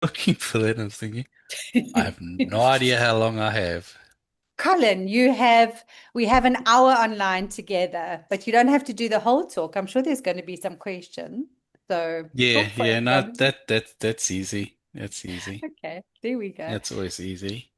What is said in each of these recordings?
looking for that and I was thinking, I have no idea how long I have. Colin, we have an hour online together, but you don't have to do the whole talk. I'm sure there's going to be some questions. So Yeah, talk for yeah, us, no, Colin. that's easy. That's easy. Okay, there we go. That's always easy.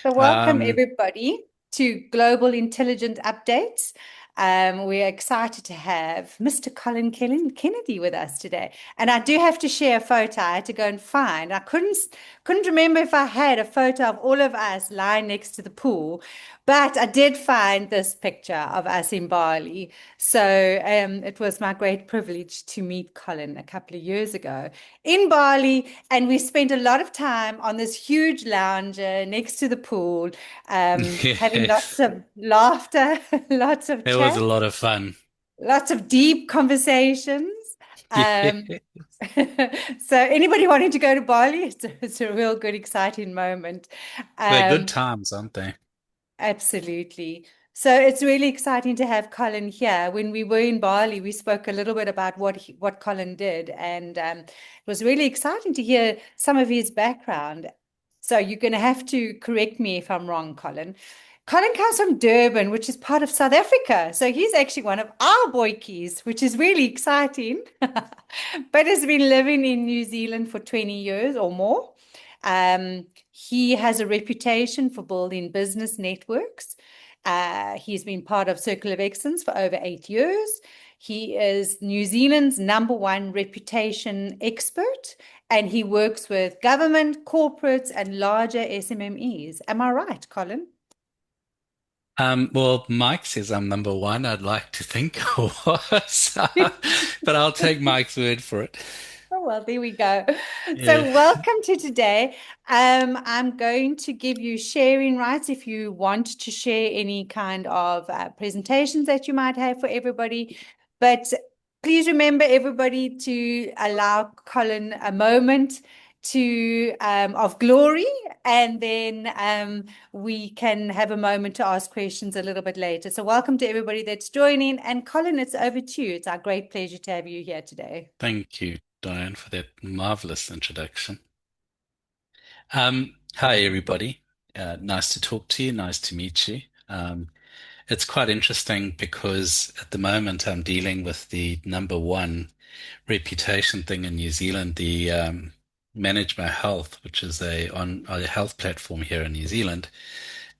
So, welcome Um, everybody to Global Intelligent Updates. We're excited to have Mr. Colin Kennedy with us today. And I do have to share a photo I had to go and find. I couldn't remember if I had a photo of all of us lying next to the pool, but I did find this picture of us in Bali. So it was my great privilege to meet Colin a couple of years ago in Bali, and we spent a lot of time on this huge lounger next to the pool, having lots yes, of laughter, lots of it was chat, a lot of fun. lots of deep conversations. Yeah, Um, so anybody wanting to go to Bali, it's a real good, exciting moment. they're good Um, times, aren't they? Absolutely. So it's really exciting to have Colin here. When we were in Bali, we spoke a little bit about what Colin did, and it was really exciting to hear some of his background. So you're going to have to correct me if I'm wrong, Colin. Colin comes from Durban, which is part of South Africa. So he's actually one of our boykies, which is really exciting, but has been living in New Zealand for 20 years or more. He has a reputation for building business networks. He's been part of Circle of Excellence for over 8 years. He is New Zealand's #1 reputation expert, and he works with government, corporates, and larger SMMEs. Am I right, Colin? Well, Mike says I'm number one. I'd like to think I was, but I'll take Mike's word for it. Oh, well, there we go. Yeah, So, welcome to today. I'm going to give you sharing rights if you want to share any kind of presentations that you might have for everybody. But please remember, everybody, to allow Colin a moment to of glory, and then we can have a moment to ask questions a little bit later. So, welcome to everybody that's joining. And Colin, it's over to you. It's our great pleasure to have you here today. thank you, Diane, for that marvelous introduction. Hi, everybody. Nice to talk to you. Nice to meet you. It's quite interesting because at the moment I'm dealing with the number one reputation thing in New Zealand, the Manage My Health, which is a health platform here in New Zealand,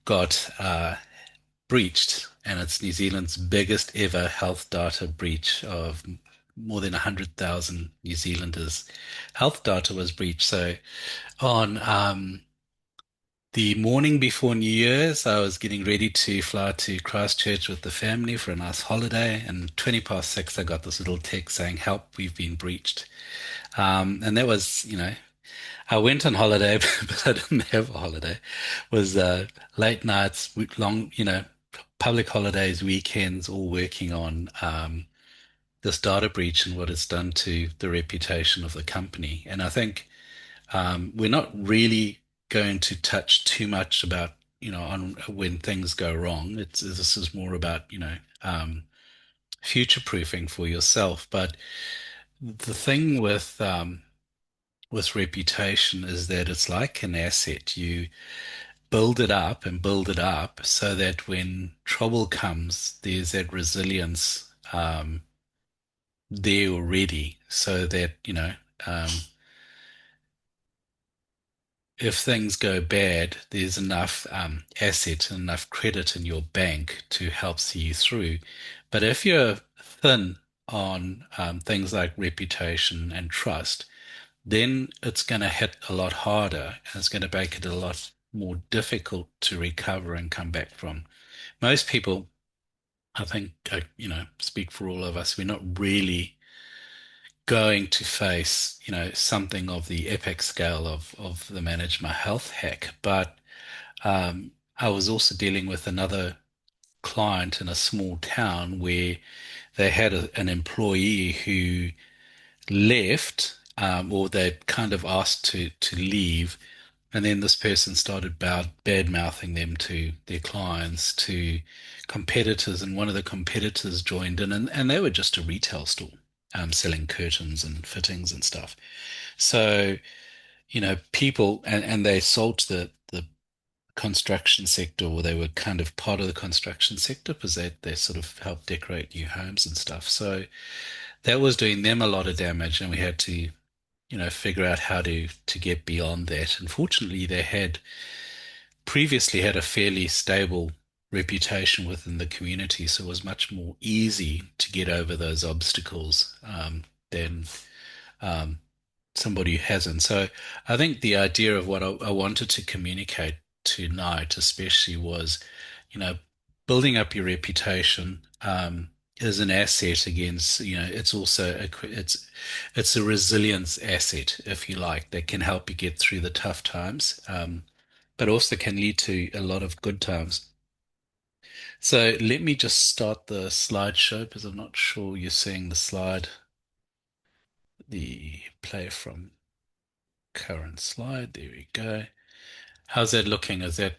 got breached, and it's New Zealand's biggest ever health data breach of more than 100,000 New Zealanders. Health data was breached. So on the morning before New Year's, I was getting ready to fly to Christchurch with the family for a nice holiday, and 20 past 6, I got this little text saying, "Help, we've been breached." And that was, I went on holiday, but I didn't have a holiday. It was late nights, long, public holidays, weekends, all working on this data breach and what it's done to the reputation of the company. And I think we're not really going to touch too much about, on when things go wrong. This is more about, future proofing for yourself. But the thing with reputation is that it's like an asset. You build it up and build it up so that when trouble comes, there's that resilience there already, so that, um, if things go bad, there's enough asset and enough credit in your bank to help see you through. But if you're thin on things like reputation and trust, then it's going to hit a lot harder and it's going to make it a lot more difficult to recover and come back from. Most people, I think, speak for all of us, we're not really going to face, something of the epic scale of the Manage My Health hack. But I was also dealing with another client in a small town where they had an employee who left, or they kind of asked to leave, and then this person started bad mouthing them to their clients, to competitors, and one of the competitors joined in, and they were just a retail store, selling curtains and fittings and stuff. So people, and they sold to the construction sector, or they were kind of part of the construction sector because they sort of helped decorate new homes and stuff. So that was doing them a lot of damage, and we had to, figure out how to get beyond that. Unfortunately, they had previously had a fairly stable reputation within the community, so it was much more easy to get over those obstacles than um, somebody who hasn't. So I think the idea of what I wanted to communicate tonight, especially, was, you know, building up your reputation is an asset against, it's also it's a resilience asset, if you like, that can help you get through the tough times, but also can lead to a lot of good times. So let me just start the slideshow because I'm not sure you're seeing the slide, the play from current slide. There we go. How's that looking? Is that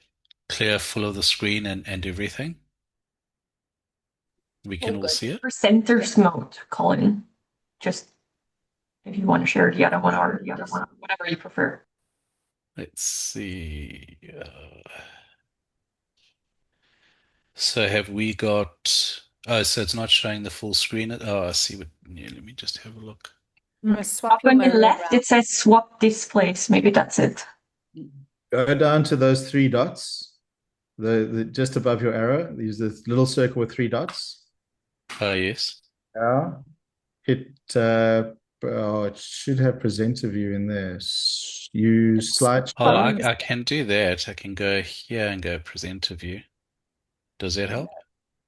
clear, full of the screen and everything? We can All all good. see it. Presenters mode, Colin. Just if you want to share the other one or the other one, whatever you prefer. Let's see. So have we got? Oh, so it's not showing the full screen. Oh, I see what. Yeah, let me just have a look. You must swap Up your on the mirror left, around. it says swap displays. Maybe that's it. Go down to those three dots, the just above your arrow. Use this little circle with three dots. Oh, yes. Yeah. Hit. Oh, it should have presenter view in there. Use Oh, slideshow. I can do that. I can go here and go presenter view. Does that help?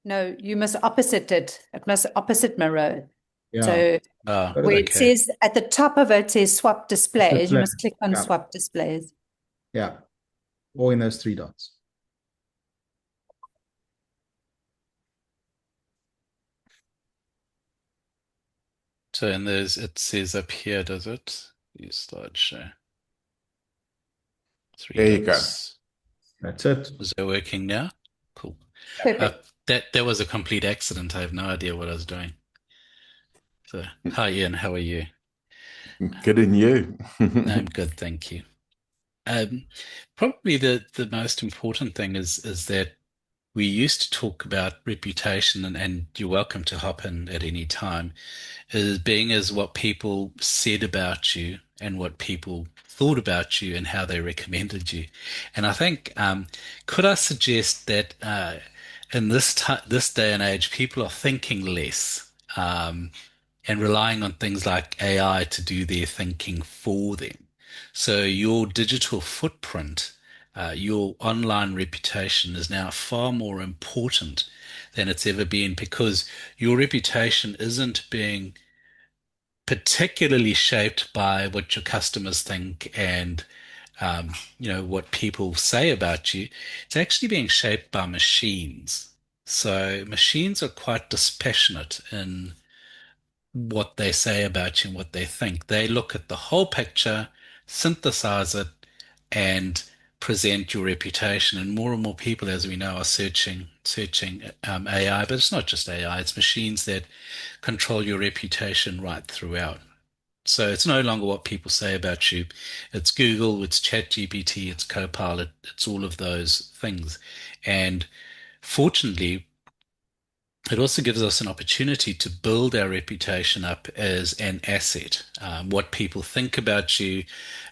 No, you must opposite it. It must opposite mirror. Yeah. So Oh, where it okay. says at the top of it says swap displays, you Display. must click on Yeah. swap displays. Yeah. All in those three dots. So, and it says up here, does it? Use slideshow. Three There you go. dots. That's it. Is that working now? Cool. Perfect. That was a complete accident. I have no idea what I was doing. So, hi Ian, how are you? Good in you. I'm good, thank you. Um, Probably the most important thing is that we used to talk about reputation, and you're welcome to hop in at any time, is being as what people said about you and what people thought about you and how they recommended you. And I think, could I suggest that in this day and age, people are thinking less and relying on things like AI to do their thinking for them. So your digital footprint, your online reputation is now far more important than it's ever been, because your reputation isn't being particularly shaped by what your customers think and what people say about you. It's actually being shaped by machines. So machines are quite dispassionate in what they say about you and what they think. They look at the whole picture, synthesize it, and present your reputation. And more people, as we know, are searching AI. But it's not just AI; it's machines that control your reputation right throughout. So it's no longer what people say about you. It's Google, it's ChatGPT, it's Copilot, it's all of those things. And fortunately, it also gives us an opportunity to build our reputation up as an asset. What people think about you,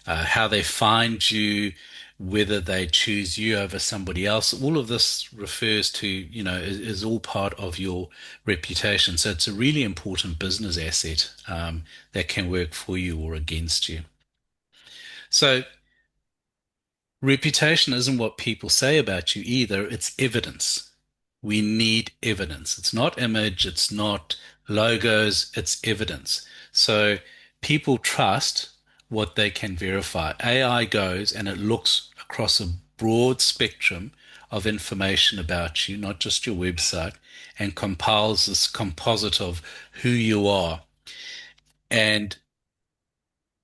how they find you, whether they choose you over somebody else. All of this refers to, is all part of your reputation. So it's a really important business asset that can work for you or against you. So reputation isn't what people say about you either, it's evidence. We need evidence. It's not image, it's not logos, it's evidence. So people trust what they can verify. AI goes and it looks across a broad spectrum of information about you, not just your website, and compiles this composite of who you are. And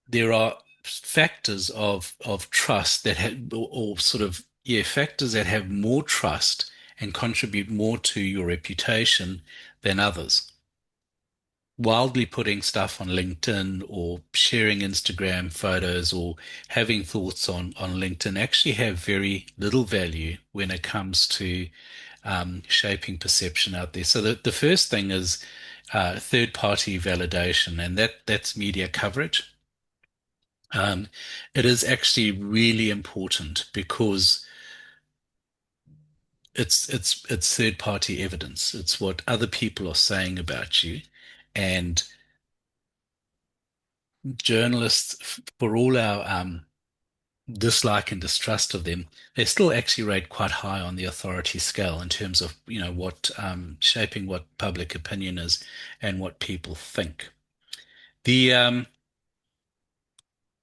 there are factors of trust that have, or sort of, yeah, factors that have more trust and contribute more to your reputation than others. wildly putting stuff on LinkedIn or sharing Instagram photos or having thoughts on LinkedIn actually have very little value when it comes to shaping perception out there. So the first thing is third-party validation, and that's media coverage. It is actually really important because it's third-party evidence. It's what other people are saying about you, and journalists, for all our dislike and distrust of them, they still actually rate quite high on the authority scale in terms of what shaping what public opinion is and what people think. The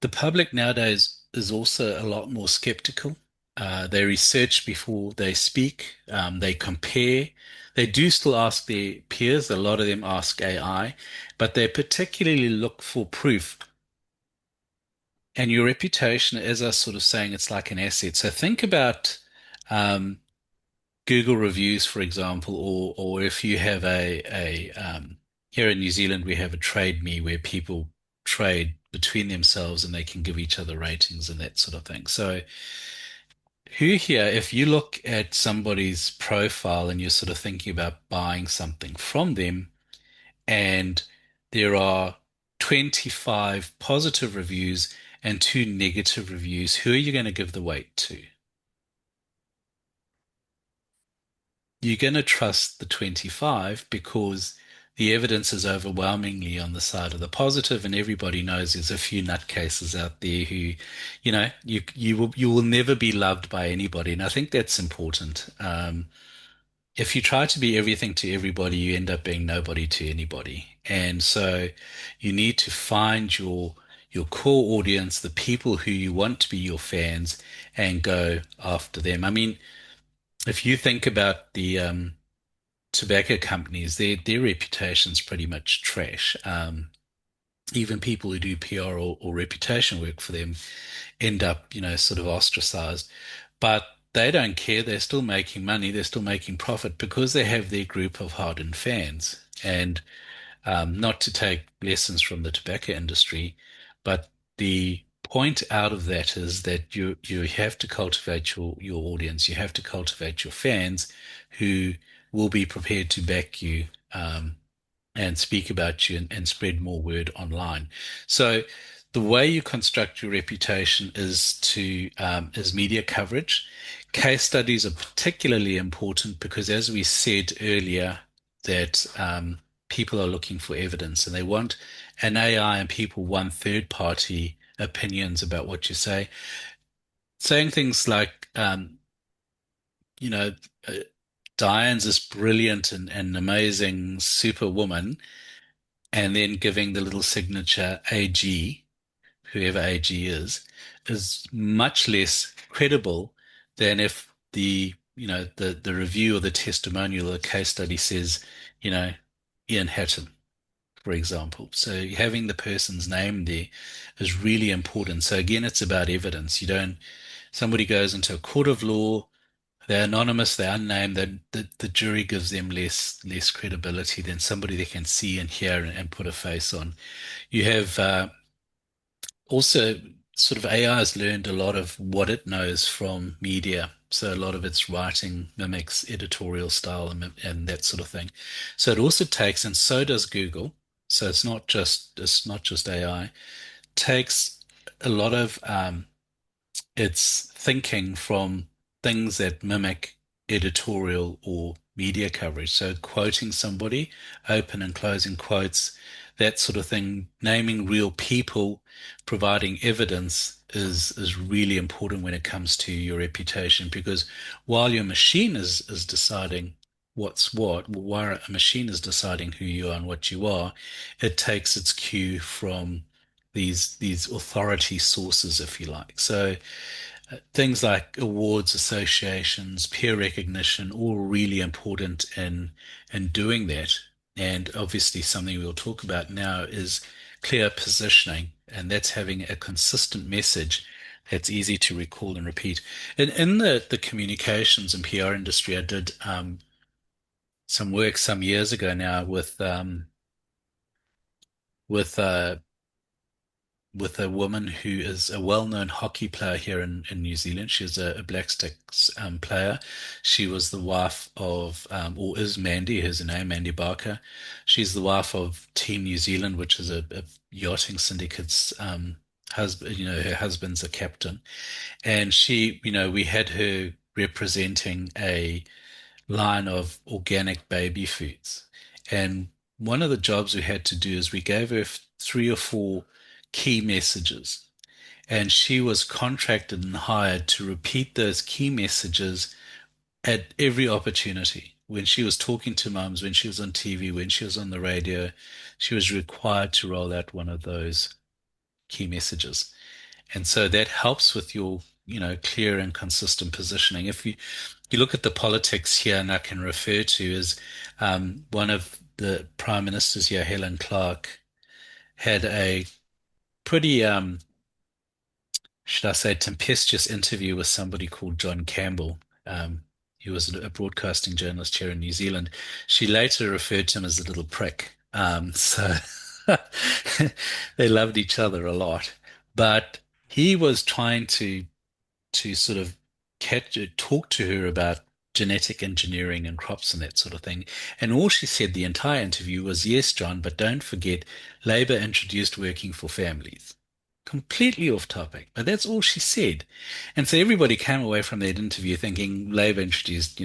the public nowadays is also a lot more skeptical. They research before they speak. They compare. They do still ask their peers. A lot of them ask AI, but they particularly look for proof. And your reputation, as I was sort of saying, it's like an asset. So think about um, Google reviews, for example, or if you have a here in New Zealand, we have a Trade Me where people trade between themselves and they can give each other ratings and that sort of thing. So who here, if you look at somebody's profile and you're sort of thinking about buying something from them, and there are 25 positive reviews and 2 negative reviews, who are you going to give the weight to? You're going to trust the 25 because the evidence is overwhelmingly on the side of the positive, and everybody knows there's a few nutcases out there who, you will never be loved by anybody, and I think that's important. If you try to be everything to everybody, you end up being nobody to anybody. And so you need to find your core audience, the people who you want to be your fans, and go after them. I mean, if you think about the tobacco companies, their reputation's pretty much trash. Even people who do PR or reputation work for them end up, sort of ostracized. But they don't care. They're still making money. They're still making profit because they have their group of hardened fans. And not to take lessons from the tobacco industry, but the point out of that is that you have to cultivate your audience. You have to cultivate your fans who will be prepared to back you and speak about you and spread more word online. So the way you construct your reputation is media coverage. Case studies are particularly important because, as we said earlier, that people are looking for evidence and they want an AI, and people want third-party opinions about what you say. Saying things like, you know, uh, Diane's this brilliant and amazing superwoman, and then giving the little signature AG, whoever AG is much less credible than if the review or the testimonial or the case study says, Ian Hatton, for example. So having the person's name there is really important. So again, it's about evidence. Somebody goes into a court of law, they're anonymous, they're unnamed, the jury gives them less credibility than somebody they can see and hear and put a face on. You have also sort of AI has learned a lot of what it knows from media. So a lot of its writing mimics editorial style and that sort of thing. So it also takes, and so does Google. So it's not just AI. Takes a lot of it's thinking from things that mimic editorial or media coverage. So quoting somebody, open and closing quotes, that sort of thing, naming real people, providing evidence is really important when it comes to your reputation, because while your machine is deciding what's what, while a machine is deciding who you are and what you are, it takes its cue from these authority sources, if you like. So things like awards, associations, peer recognition, all really important in doing that. And obviously, something we'll talk about now is clear positioning, and that's having a consistent message that's easy to recall and repeat. In the communications and PR industry, I did some work some years ago now with with a woman who is a well-known hockey player here in New Zealand. She's a Black Sticks player. She was the wife of, or is Mandy, here's her name, Mandy Barker. She's the wife of Team New Zealand, which is a yachting syndicate's husband. Her husband's a captain. And she, we had her representing a line of organic baby foods. And one of the jobs we had to do is we gave her three or four key messages. And she was contracted and hired to repeat those key messages at every opportunity. When she was talking to mums, when she was on TV, when she was on the radio, she was required to roll out one of those key messages. And so that helps with your, clear and consistent positioning. If you look at the politics here, and I can refer to is one of the prime ministers here, Helen Clark, had a pretty, should I say, tempestuous interview with somebody called John Campbell. He was a broadcasting journalist here in New Zealand. She later referred to him as a little prick. So they loved each other a lot. But he was trying to sort of talk to her about genetic engineering and crops and that sort of thing. And all she said the entire interview was, yes, John, but don't forget, Labour introduced working for families. Completely off topic, but that's all she said. And so everybody came away from that interview thinking Labour introduced,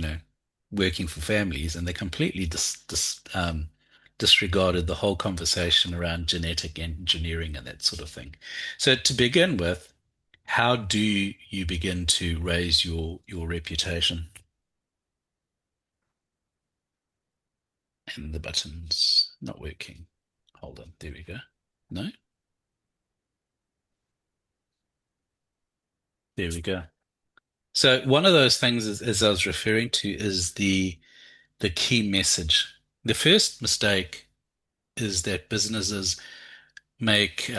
working for families, and they completely disregarded the whole conversation around genetic engineering and that sort of thing. So to begin with, how do you begin to raise your reputation? And the button's not working. Hold on, there we go. No? There we go. So one of those things, as I was referring to, is the key message. The first mistake is that businesses make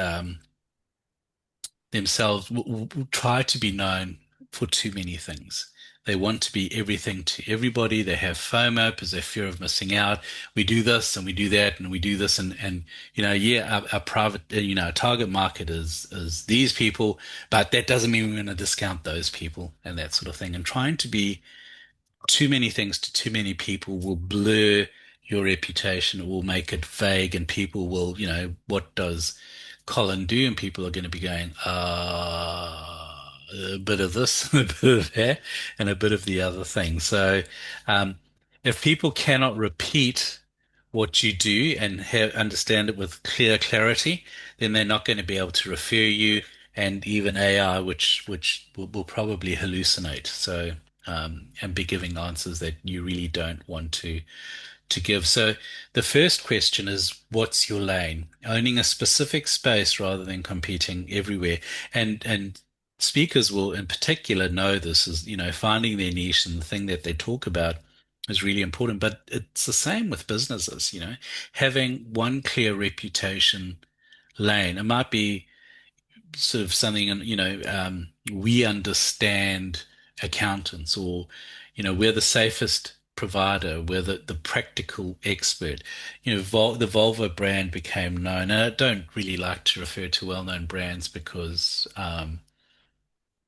themselves will try to be known for too many things. They want to be everything to everybody. They have FOMO because they fear of missing out. We do this and we do that and we do this and our private our target market is these people, but that doesn't mean we're going to discount those people and that sort of thing. And trying to be too many things to too many people will blur your reputation. It will make it vague, and people will, what does Colin do? And people are going to be going, a bit of this, a bit of that, and a bit of the other thing. So, if people cannot repeat what you do and understand it with clear clarity, then they're not going to be able to refer you, and even AI, which will probably hallucinate. So, and be giving answers that you really don't want to give. So the first question is, what's your lane? Owning a specific space rather than competing everywhere. And speakers will in particular know this is, finding their niche and the thing that they talk about is really important. But it's the same with businesses, having one clear reputation lane. It might be sort of something, we understand accountants, or, we're the safest provider, we're the practical expert. The Volvo brand became known, and I don't really like to refer to well-known brands because a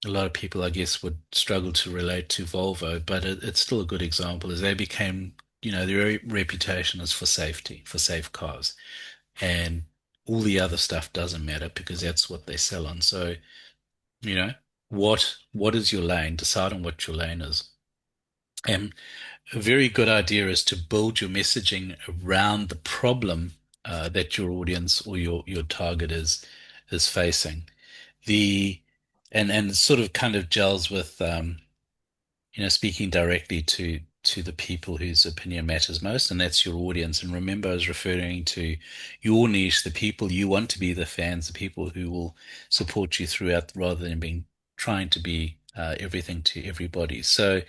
lot of people, I guess, would struggle to relate to Volvo, but it's still a good example as they became, their reputation is for safety, for safe cars. And all the other stuff doesn't matter because that's what they sell on. So, what is your lane? Decide on what your lane is. And a very good idea is to build your messaging around the problem that your audience or your target is facing. And sort of kind of gels with speaking directly to the people whose opinion matters most, and that's your audience. And remember, I was referring to your niche, the people you want to be the fans, the people who will support you throughout, rather than trying to be everything to everybody. So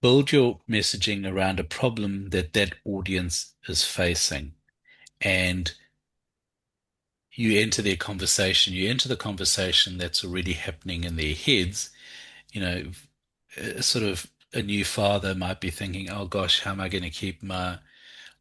build your messaging around a problem that audience is facing, and you enter their conversation. You enter the conversation that's already happening in their heads. Sort of a new father might be thinking, oh gosh, how am I going to keep my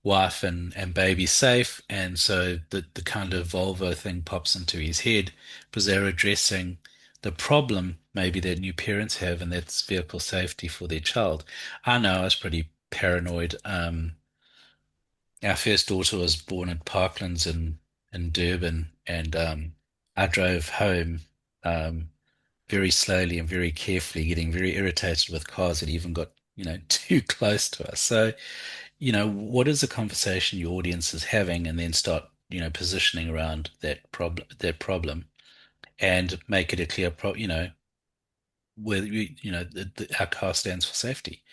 wife and baby safe. And so the kind of Volvo thing pops into his head because they're addressing the problem maybe that new parents have, and that's vehicle safety for their child. I know I was pretty paranoid. Our first daughter was born at Parklands in Durban, and I drove home very slowly and very carefully, getting very irritated with cars that even got, too close to us. So, what is the conversation your audience is having, and then start, positioning around that problem, and make it a clear where our car stands for safety.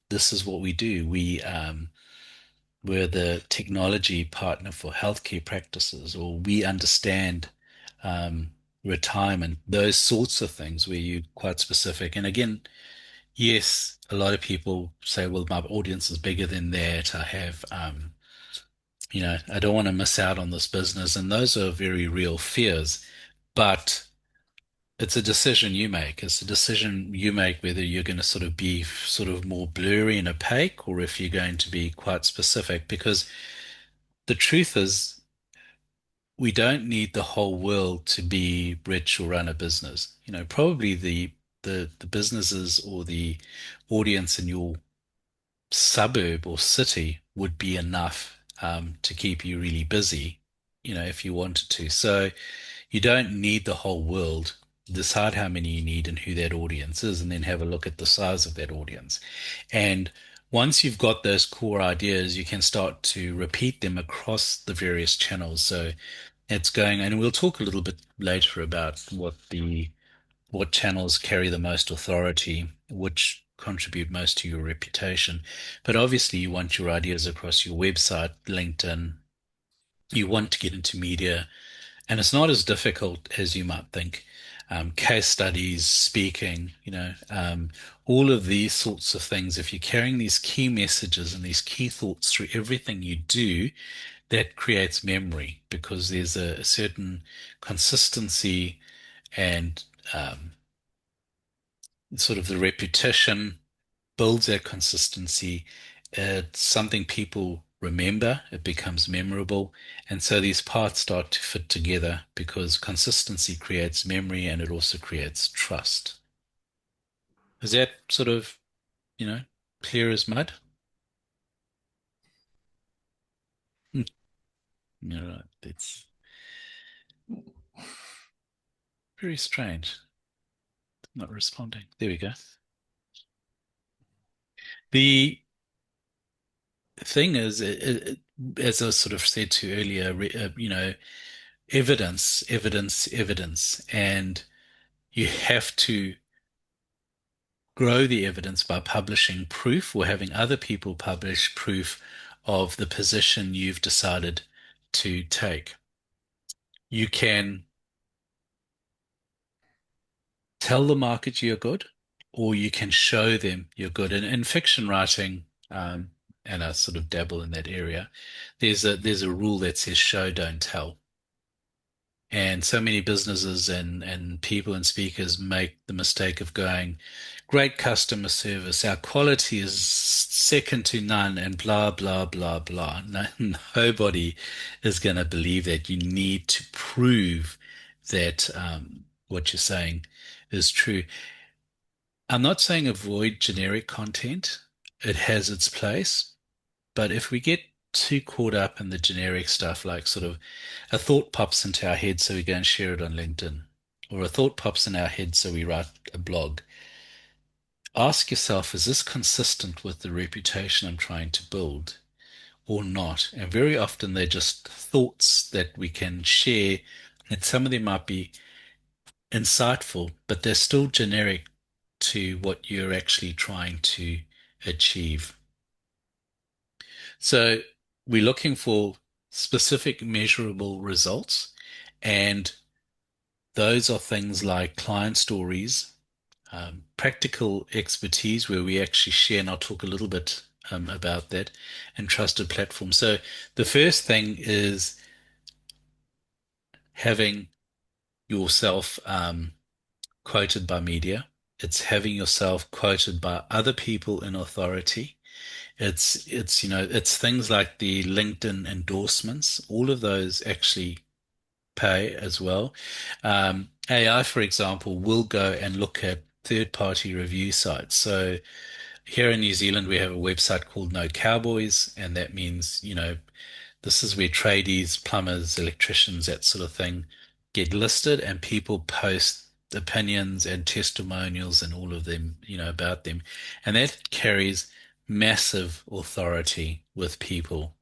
This is what we do. We're the technology partner for healthcare practices, or we understand um, retirement, those sorts of things where you're quite specific. And again, yes, a lot of people say, well, my audience is bigger than that. I have, I don't want to miss out on this business. And those are very real fears. But it's a decision you make. It's a decision you make whether you're going to sort of be sort of more blurry and opaque, or if you're going to be quite specific. Because the truth is, we don't need the whole world to be rich or run a business. Probably the businesses or the audience in your suburb or city would be enough to keep you really busy, if you wanted to. So you don't need the whole world. Decide how many you need and who that audience is, and then have a look at the size of that audience. And once you've got those core ideas, you can start to repeat them across the various channels. So it's going, and we'll talk a little bit later about what channels carry the most authority, which contribute most to your reputation. But obviously, you want your ideas across your website, LinkedIn. You want to get into media, and it's not as difficult as you might think. Case studies, speaking, all of these sorts of things. If you're carrying these key messages and these key thoughts through everything you do, that creates memory, because there's a certain consistency and sort of the repetition builds that consistency. It's something people remember, it becomes memorable. And so these parts start to fit together because consistency creates memory and it also creates trust. Is that sort of, you know, clear as mud? Hmm. It's very strange. Not responding. There we go. The thing is, as I sort of said to you earlier, evidence, evidence, evidence, and you have to grow the evidence by publishing proof or having other people publish proof of the position you've decided to take. You can tell the market you're good, or you can show them you're good. And in fiction writing, and I sort of dabble in that area, there's a rule that says show, don't tell. And so many businesses and people and speakers make the mistake of going, great customer service, our quality is second to none, and blah, blah, blah, blah. No, nobody is going to believe that. You need to prove that what you're saying is true. I'm not saying avoid generic content. It has its place. But if we get too caught up in the generic stuff, like sort of a thought pops into our head, so we go and share it on LinkedIn, or a thought pops in our head, so we write a blog. Ask yourself, is this consistent with the reputation I'm trying to build or not? And very often they're just thoughts that we can share, and some of them might be insightful, but they're still generic to what you're actually trying to achieve. So we're looking for specific measurable results, and those are things like client stories, practical expertise where we actually share, and I'll talk a little bit about that, and trusted platforms. So the first thing is having yourself quoted by media. It's having yourself quoted by other people in authority. It's things like the LinkedIn endorsements. All of those actually pay as well. AI, for example, will go and look at third-party review sites. So here in New Zealand, we have a website called No Cowboys, and that means, this is where tradies, plumbers, electricians, that sort of thing get listed, and people post opinions and testimonials and all of them, about them. And that carries massive authority with people.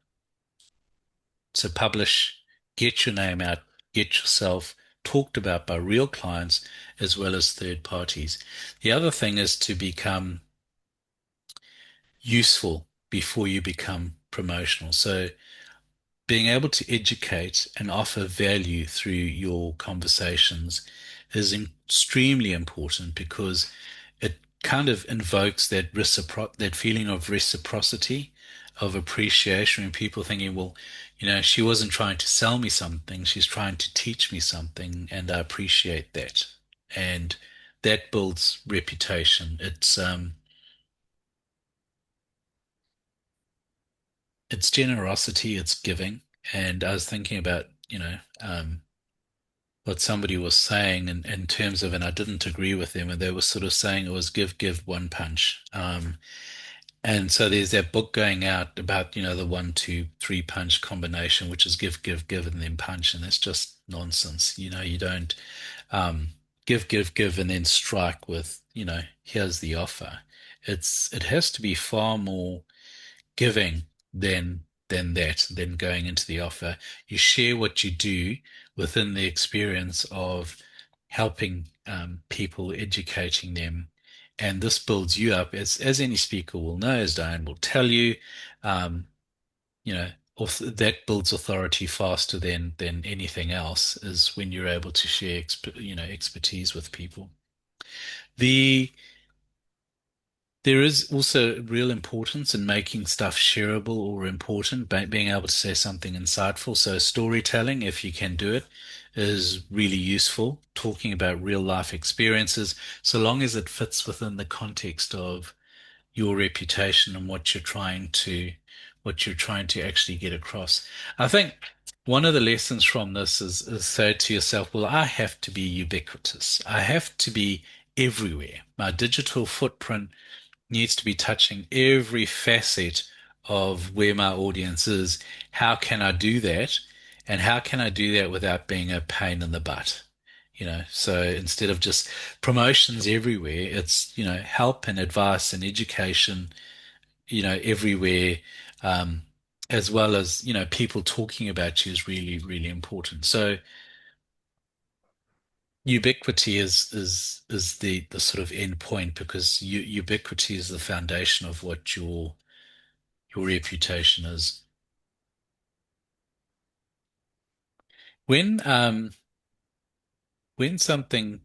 So publish, get your name out, get yourself talked about by real clients as well as third parties. The other thing is to become useful before you become promotional. So being able to educate and offer value through your conversations is extremely important, because it kind of invokes that feeling of reciprocity, of appreciation, when people thinking, well, she wasn't trying to sell me something, she's trying to teach me something, and I appreciate that. And that builds reputation. It's generosity, it's giving. And I was thinking about, what somebody was saying in terms of, and I didn't agree with them, and they were sort of saying it was give, give, one punch. And so there's that book going out about, the 1, 2, 3 punch combination, which is give, give, give, and then punch. And that's just nonsense. You don't give, give, give, and then strike with, here's the offer. It has to be far more giving than going into the offer. You share what you do within the experience of helping people, educating them, and this builds you up, as any speaker will know, as Diane will tell you. Um, that builds authority faster than anything else, is when you're able to share expertise with people. There is also real importance in making stuff shareable or important, being able to say something insightful. So storytelling, if you can do it, is really useful. Talking about real life experiences, so long as it fits within the context of your reputation and what you're trying to actually get across. I think one of the lessons from this is say to yourself, well, I have to be ubiquitous. I have to be everywhere. My digital footprint needs to be touching every facet of where my audience is. How can I do that? And how can I do that without being a pain in the butt? So instead of just promotions everywhere, it's, help and advice and education, everywhere, um, as well as, people talking about you is really, really important. So ubiquity is the sort of end point, because ubiquity is the foundation of what your reputation is. When something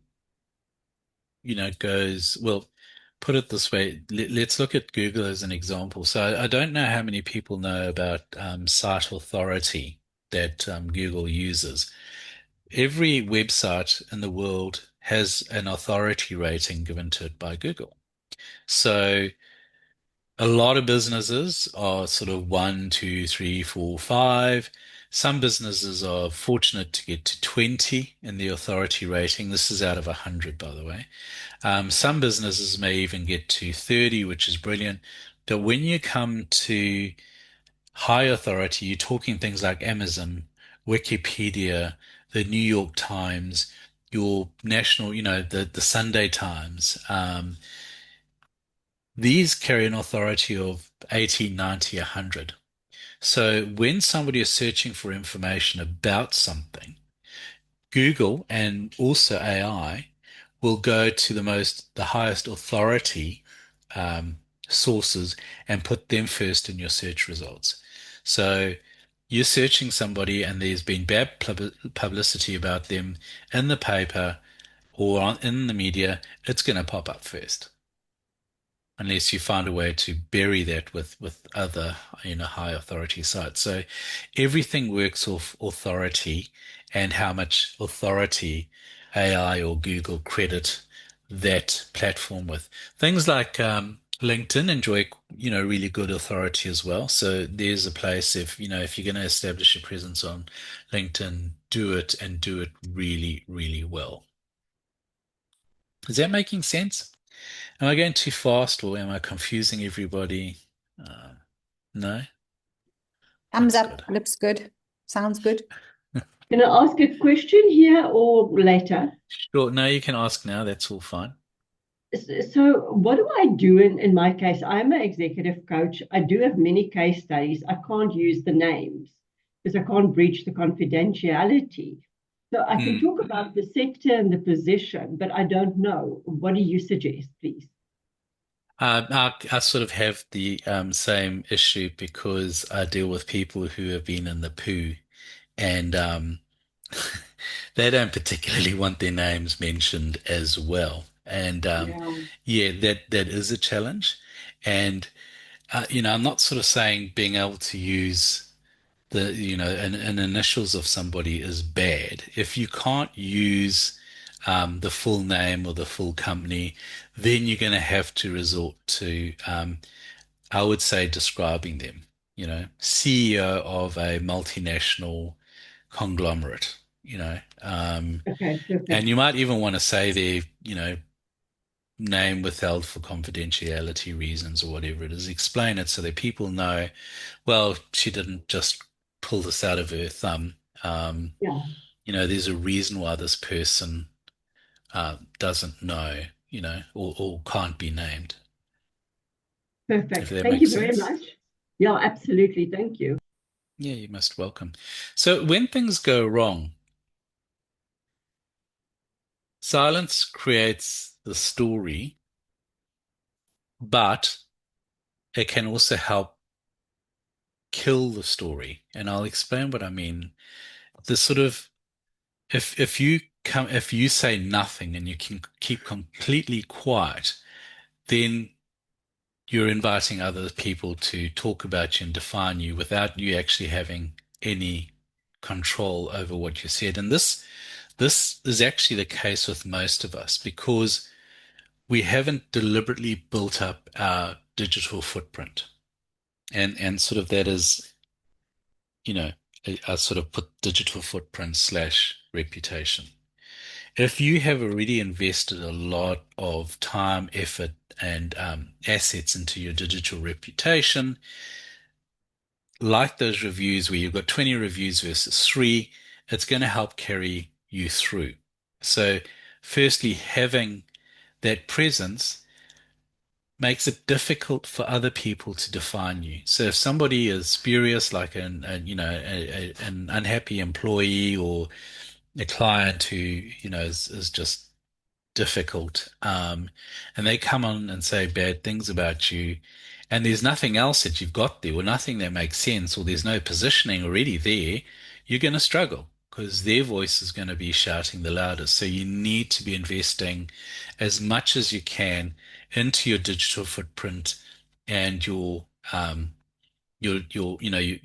goes well, put it this way, let's look at Google as an example. So I don't know how many people know about site authority that Google uses. Every website in the world has an authority rating given to it by Google. So a lot of businesses are sort of 1, 2, 3, 4, 5. Some businesses are fortunate to get to 20 in the authority rating. This is out of 100, by the way. Some businesses may even get to 30, which is brilliant. But when you come to high authority, you're talking things like Amazon, Wikipedia, the New York Times, your national, the Sunday Times. These carry an authority of 80, 90, 100. So when somebody is searching for information about something, Google and also AI will go to the highest authority sources and put them first in your search results. So you're searching somebody and there's been bad publicity about them in the paper or in the media, it's going to pop up first, unless you find a way to bury that with other high authority sites. So everything works off authority and how much authority AI or Google credit that platform with. Things like LinkedIn enjoy, really good authority as well. So there's a place if you're going to establish a presence on LinkedIn, do it and do it really, really well. Is that making sense? Am I going too fast or am I confusing everybody? No? Thumbs That's up. good. Looks good. Sounds good. Can I ask a question here or later? Sure. No, you can ask now. That's all fine. So what do I do in my case? I'm an executive coach. I do have many case studies. I can't use the names because I can't breach the confidentiality. So I can talk about the sector and the position, but I don't know. What do you suggest, please? I sort of have the same issue because I deal with people who have been in the poo and they don't particularly want their names mentioned as well. And Yeah. yeah, that is a challenge. And I'm not sort of saying being able to use an initials of somebody is bad. If you can't use the full name or the full company, then you're going to have to resort to, I would say, describing them. CEO of a multinational conglomerate. Okay, And perfect. you might even want to say their, name withheld for confidentiality reasons or whatever it is. Explain it so that people know, well, she didn't just pull this out of her thumb. Yeah, There's a reason why this person doesn't know, or can't be named, if perfect. that Thank you makes very sense. much. Yeah, absolutely. Thank you. Yeah, you're most welcome. So when things go wrong, silence creates the story, but it can also help kill the story. And I'll explain what I mean. The sort of if you say nothing and you can keep completely quiet, then you're inviting other people to talk about you and define you without you actually having any control over what you said. And this is actually the case with most of us because we haven't deliberately built up our digital footprint. And sort of that is, I sort of put digital footprint slash reputation. If you have already invested a lot of time, effort, and assets into your digital reputation, like those reviews where you've got 20 reviews versus three, it's going to help carry you through. So, firstly, having that presence makes it difficult for other people to define you. So, if somebody is spurious, like an unhappy employee or a client who is just difficult. And they come on and say bad things about you, and there's nothing else that you've got there, or nothing that makes sense, or there's no positioning already there, you're going to struggle because their voice is going to be shouting the loudest. So you need to be investing as much as you can into your digital footprint and your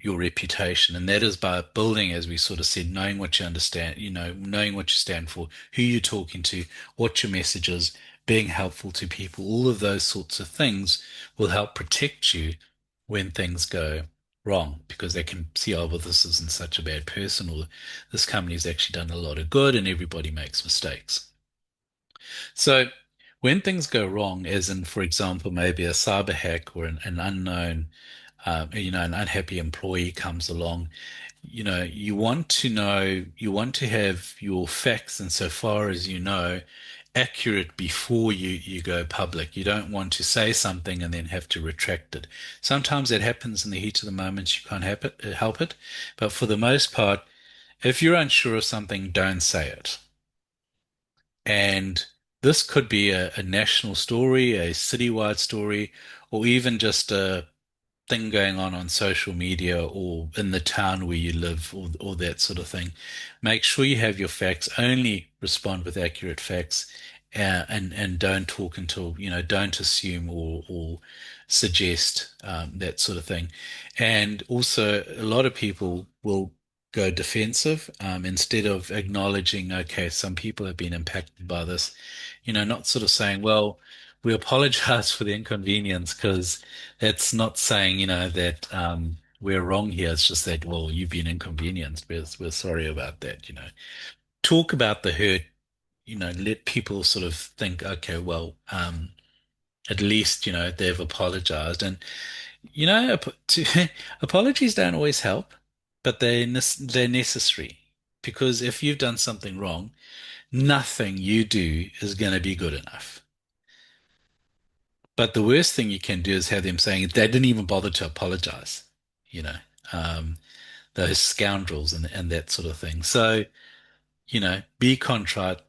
reputation, and that is by building, as we sort of said, knowing what you understand, knowing what you stand for, who you're talking to, what your message is, being helpful to people. All of those sorts of things will help protect you when things go wrong, because they can see, oh, well, this isn't such a bad person, or this company's actually done a lot of good, and everybody makes mistakes. So when things go wrong, as in, for example, maybe a cyber hack or an unknown, an unhappy employee comes along, you want to have your facts, insofar as accurate before you go public. You don't want to say something and then have to retract it. Sometimes that happens in the heat of the moment. You can't help it. But for the most part, if you're unsure of something, don't say it. And this could be a national story, a citywide story, or even just a thing going on social media or in the town where you live, or that sort of thing. Make sure you have your facts. Only respond with accurate facts, and don't talk until, don't assume or suggest that sort of thing. And also, a lot of people will go defensive instead of acknowledging, okay, some people have been impacted by this. Not sort of saying, well, we apologize for the inconvenience, because it's not saying, that we're wrong here. It's just that, well, you've been inconvenienced. We're sorry about that. Talk about the hurt, let people sort of think, okay, well, at least, they've apologized. And, apologies don't always help, but they're necessary, because if you've done something wrong, nothing you do is going to be good enough. But the worst thing you can do is have them saying they didn't even bother to apologize, you know, um, those scoundrels and that sort of thing. So, be contrite,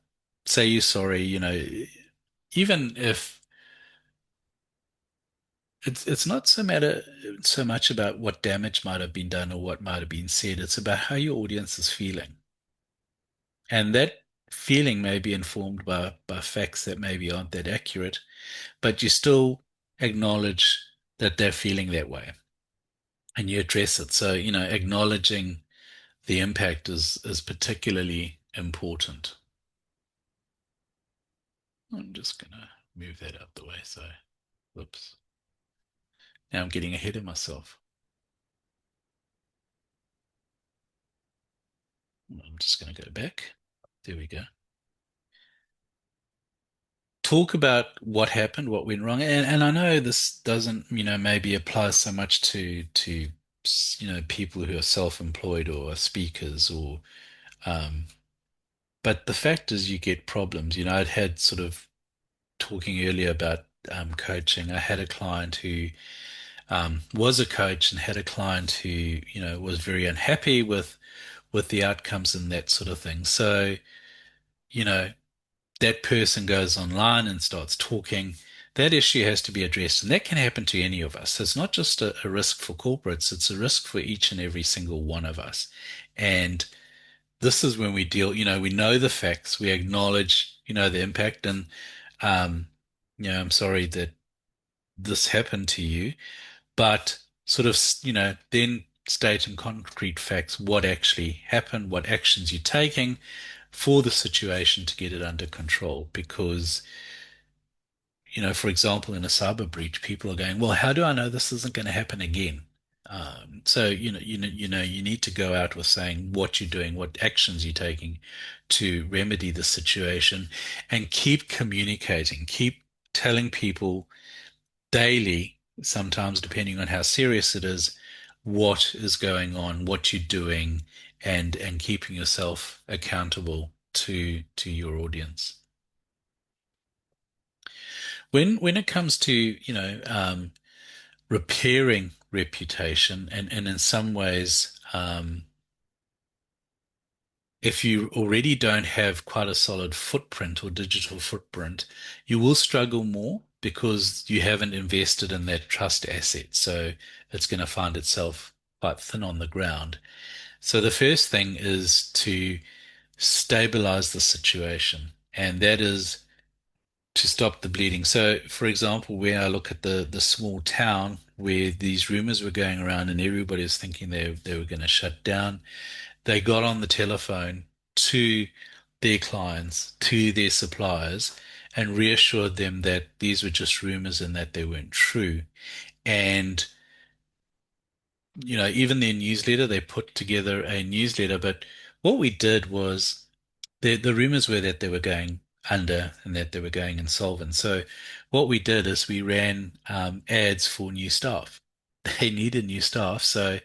say you're sorry, even if it's not so much about what damage might have been done or what might have been said. It's about how your audience is feeling. And that feeling may be informed by facts that maybe aren't that accurate, but you still acknowledge that they're feeling that way and you address it. So, acknowledging the impact is particularly important. I'm just going to move that out the way. So, whoops. Now I'm getting ahead of myself. I'm just going to go back. There we go. Talk about what happened, what went wrong. And I know this doesn't, maybe apply so much to people who are self-employed or speakers or but the fact is you get problems. I'd had sort of talking earlier about coaching. I had a client who was a coach and had a client who, was very unhappy with the outcomes and that sort of thing. So, you know, that person goes online and starts talking. That issue has to be addressed, and that can happen to any of us. It's not just a risk for corporates, it's a risk for each and every single one of us. And this is when we deal, we know the facts, we acknowledge, the impact, and, I'm sorry that this happened to you, but sort of, then state in concrete facts what actually happened, what actions you're taking for the situation to get it under control. Because, for example, in a cyber breach, people are going, well, how do I know this isn't going to happen again? So, you need to go out with saying what you're doing, what actions you're taking to remedy the situation, and keep communicating, keep telling people daily, sometimes depending on how serious it is, what is going on, what you're doing, and keeping yourself accountable to your audience. When it comes to, repairing reputation, and in some ways, if you already don't have quite a solid footprint or digital footprint, you will struggle more because you haven't invested in that trust asset. So it's going to find itself quite thin on the ground. So the first thing is to stabilize the situation, and that is to stop the bleeding. So, for example, when I look at the small town where these rumors were going around and everybody was thinking they were going to shut down, they got on the telephone to their clients, to their suppliers, and reassured them that these were just rumors and that they weren't true. And, even their newsletter, they put together a newsletter. But what we did was the rumors were that they were going under and that they were going insolvent. So what we did is we ran ads for new staff. They needed new staff. So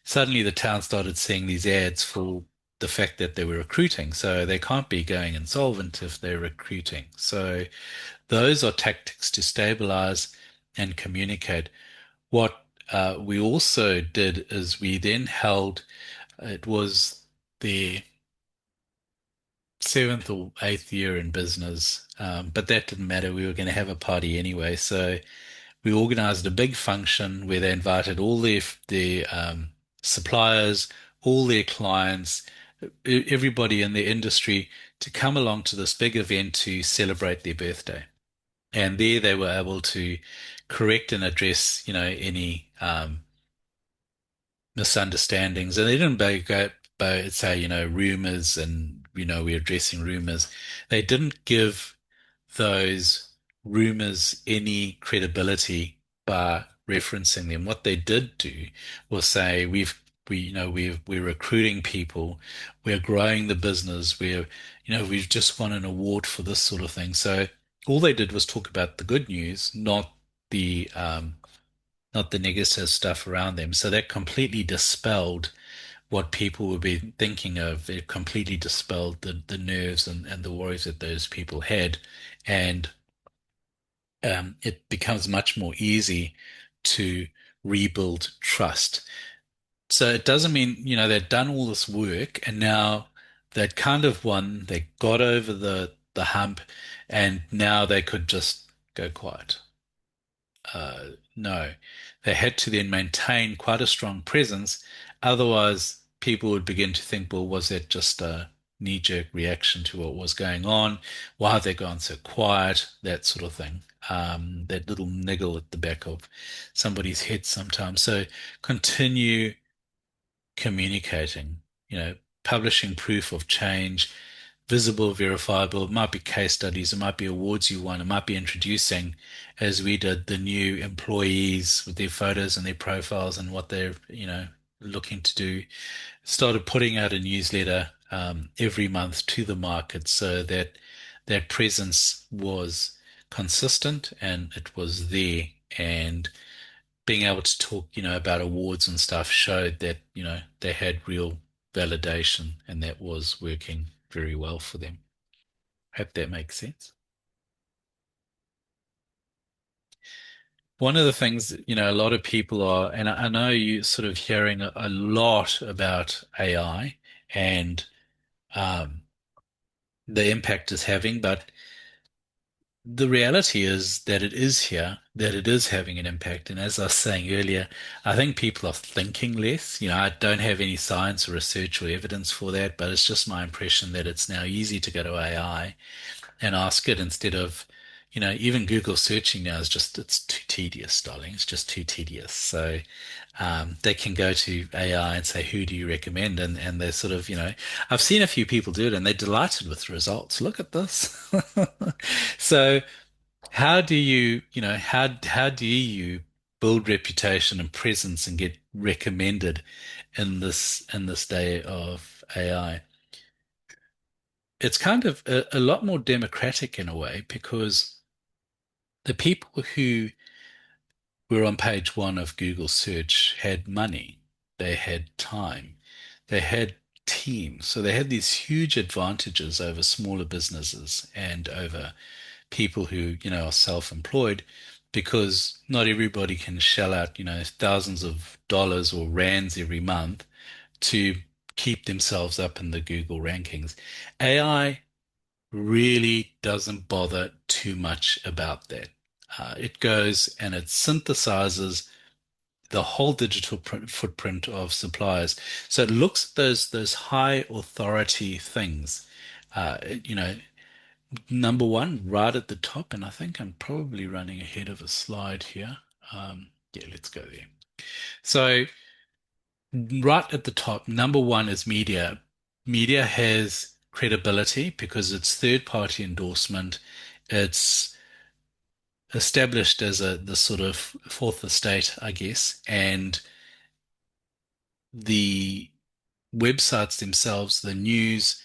suddenly the town started seeing these ads for the fact that they were recruiting. So they can't be going insolvent if they're recruiting. So those are tactics to stabilize and communicate. What we also did is we then held, it was their 7th or 8th year in business, but that didn't matter. We were going to have a party anyway. So we organized a big function where they invited all their suppliers, all their clients, everybody in the industry to come along to this big event to celebrate their birthday. And there they were able to correct and address, any misunderstandings. And they didn't say, rumors and, we're addressing rumors. They didn't give those rumors any credibility by referencing them. What they did do was say, we're recruiting people, we're growing the business, we've just won an award for this sort of thing. So all they did was talk about the good news, not the negative stuff around them. So that completely dispelled what people would be thinking of. It completely dispelled the nerves and the worries that those people had. And it becomes much more easy to rebuild trust. So it doesn't mean, they've done all this work and now they'd kind of won, they got over the hump, and now they could just go quiet. No, they had to then maintain quite a strong presence. Otherwise, people would begin to think, well, was that just a knee-jerk reaction to what was going on? Why have they gone so quiet? That sort of thing. That little niggle at the back of somebody's head sometimes. So continue communicating, publishing proof of change, visible, verifiable. It might be case studies, it might be awards you won, it might be introducing, as we did, the new employees with their photos and their profiles and what they're, looking to do. Started putting out a newsletter every month to the market so that that presence was consistent and it was there. And being able to talk, about awards and stuff showed that, they had real validation and that was working very well for them. Hope that makes sense. One of the things, a lot of people are, and I know you sort of hearing a lot about AI and um, the impact it's having, but the reality is that it is here, that it is having an impact. And as I was saying earlier, I think people are thinking less. I don't have any science or research or evidence for that, but it's just my impression that it's now easy to go to AI and ask it instead of, even Google searching now it's too tedious, darling. It's just too tedious. So they can go to AI and say, who do you recommend? And they're sort of, I've seen a few people do it and they're delighted with the results. Look at this. So how do you, how do you build reputation and presence and get recommended in this day of AI? It's kind of a lot more democratic in a way because the people who were on page one of Google search had money, they had time, they had teams. So they had these huge advantages over smaller businesses and over people who, are self-employed because not everybody can shell out, thousands of dollars or rands every month to keep themselves up in the Google rankings. AI really doesn't bother too much about that. It goes and it synthesizes the whole digital footprint of suppliers. So it looks at those high authority things. You know, number one, right at the top, and I think I'm probably running ahead of a slide here. Yeah, let's go there. So right at the top, number one is media. Media has credibility because it's third-party endorsement. It's established as the sort of fourth estate, I guess, and the websites themselves, the news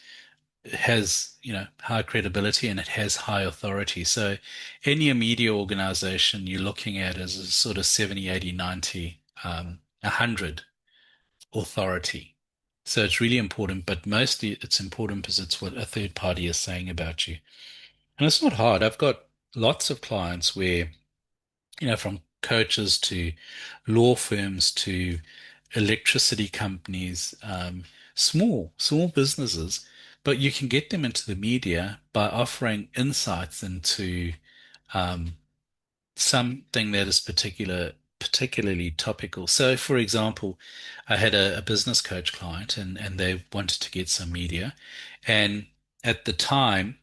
has, high credibility and it has high authority. So any media organization you're looking at is a sort of 70, 80, 90, 100 authority. So it's really important, but mostly it's important because it's what a third party is saying about you. And it's not hard. I've got lots of clients where, from coaches to law firms to electricity companies, small businesses, but you can get them into the media by offering insights into um, something that is particularly topical. So, for example, I had a business coach client, and they wanted to get some media, and at the time,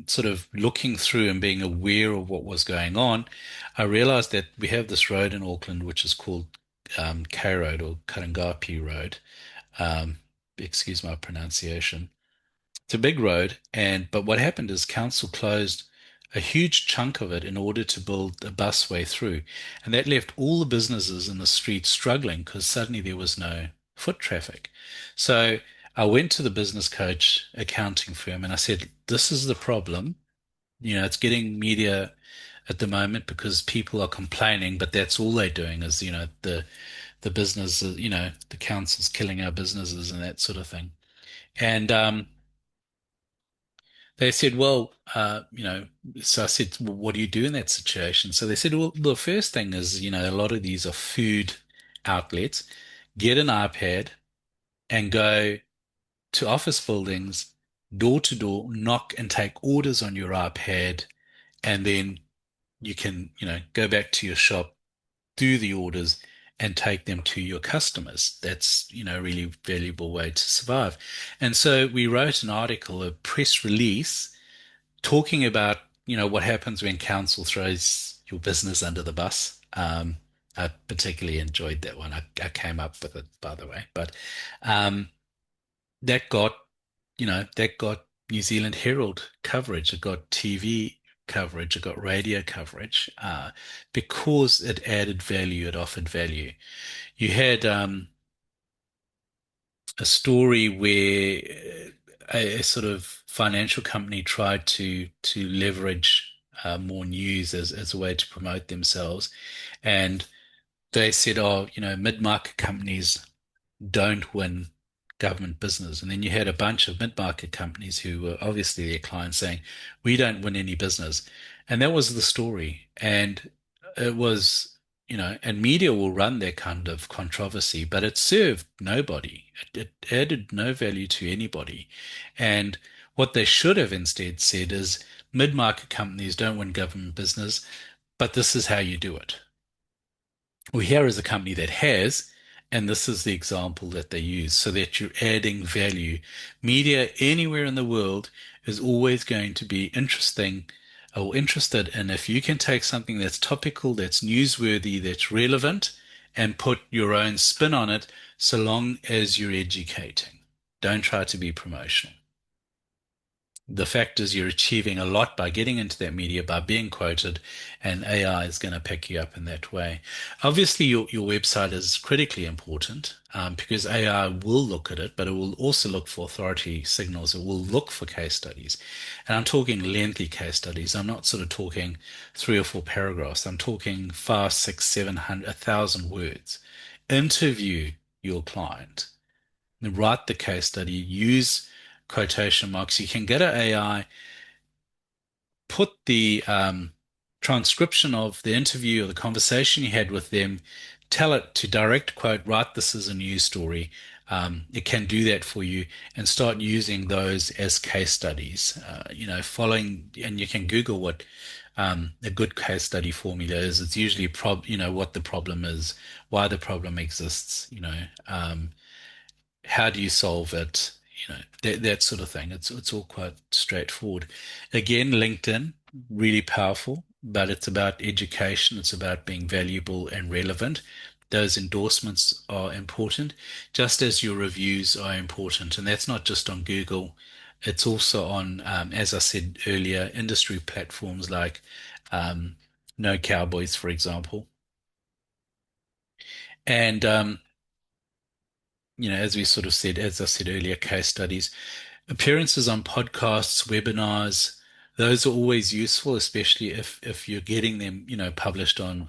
sort of looking through and being aware of what was going on, I realized that we have this road in Auckland which is called K Road or Karangapi Road. Um, Excuse my pronunciation. It's a big road, but what happened is council closed a huge chunk of it in order to build a busway through. And that left all the businesses in the street struggling because suddenly there was no foot traffic. So I went to the business coach accounting firm and I said, this is the problem. It's getting media at the moment because people are complaining, but that's all they're doing is, the business, the council's killing our businesses and that sort of thing. And they said, well, so I said, well, what do you do in that situation? So they said, well, the first thing is, a lot of these are food outlets. Get an iPad and go to office buildings, door to door, knock and take orders on your iPad, and then you can, go back to your shop, do the orders, and take them to your customers. That's, a really valuable way to survive. And so we wrote an article, a press release, talking about, what happens when council throws your business under the bus. I particularly enjoyed that one. I came up with it, by the way, but um, that got, that got New Zealand Herald coverage. It got TV coverage. It got radio coverage because it added value. It offered value. You had a story where a sort of financial company tried to leverage more news as a way to promote themselves, and they said, "Oh, mid-market companies don't win government business." And then you had a bunch of mid-market companies who were obviously their clients saying, "We don't win any business," and that was the story. And it was, and media will run that kind of controversy, but it served nobody. It added no value to anybody. And what they should have instead said is, mid-market companies don't win government business, but this is how you do it. Well, here is a company that has, and this is the example that they use so that you're adding value. Media anywhere in the world is always going to be interesting or interested in if you can take something that's topical, that's newsworthy, that's relevant, and put your own spin on it so long as you're educating. Don't try to be promotional. The fact is you're achieving a lot by getting into that media, by being quoted, and AI is going to pick you up in that way. Obviously, your website is critically important because AI will look at it, but it will also look for authority signals. It will look for case studies. And I'm talking lengthy case studies. I'm not sort of talking 3 or 4 paragraphs. I'm talking 5, 6, 700, 1,000 words. Interview your client. Write the case study. Use quotation marks. You can get an AI, put the transcription of the interview or the conversation you had with them, tell it to direct quote, write this as a news story. It can do that for you and start using those as case studies, following, and you can Google what a good case study formula is. It's usually, what the problem is, why the problem exists, how do you solve it? That sort of thing. It's all quite straightforward. Again, LinkedIn, really powerful, but it's about education. It's about being valuable and relevant. Those endorsements are important, just as your reviews are important. And that's not just on Google. It's also on, as I said earlier, industry platforms like No Cowboys, for example. And as we sort of said, as I said earlier, case studies, appearances on podcasts, webinars, those are always useful, especially if you're getting them, published on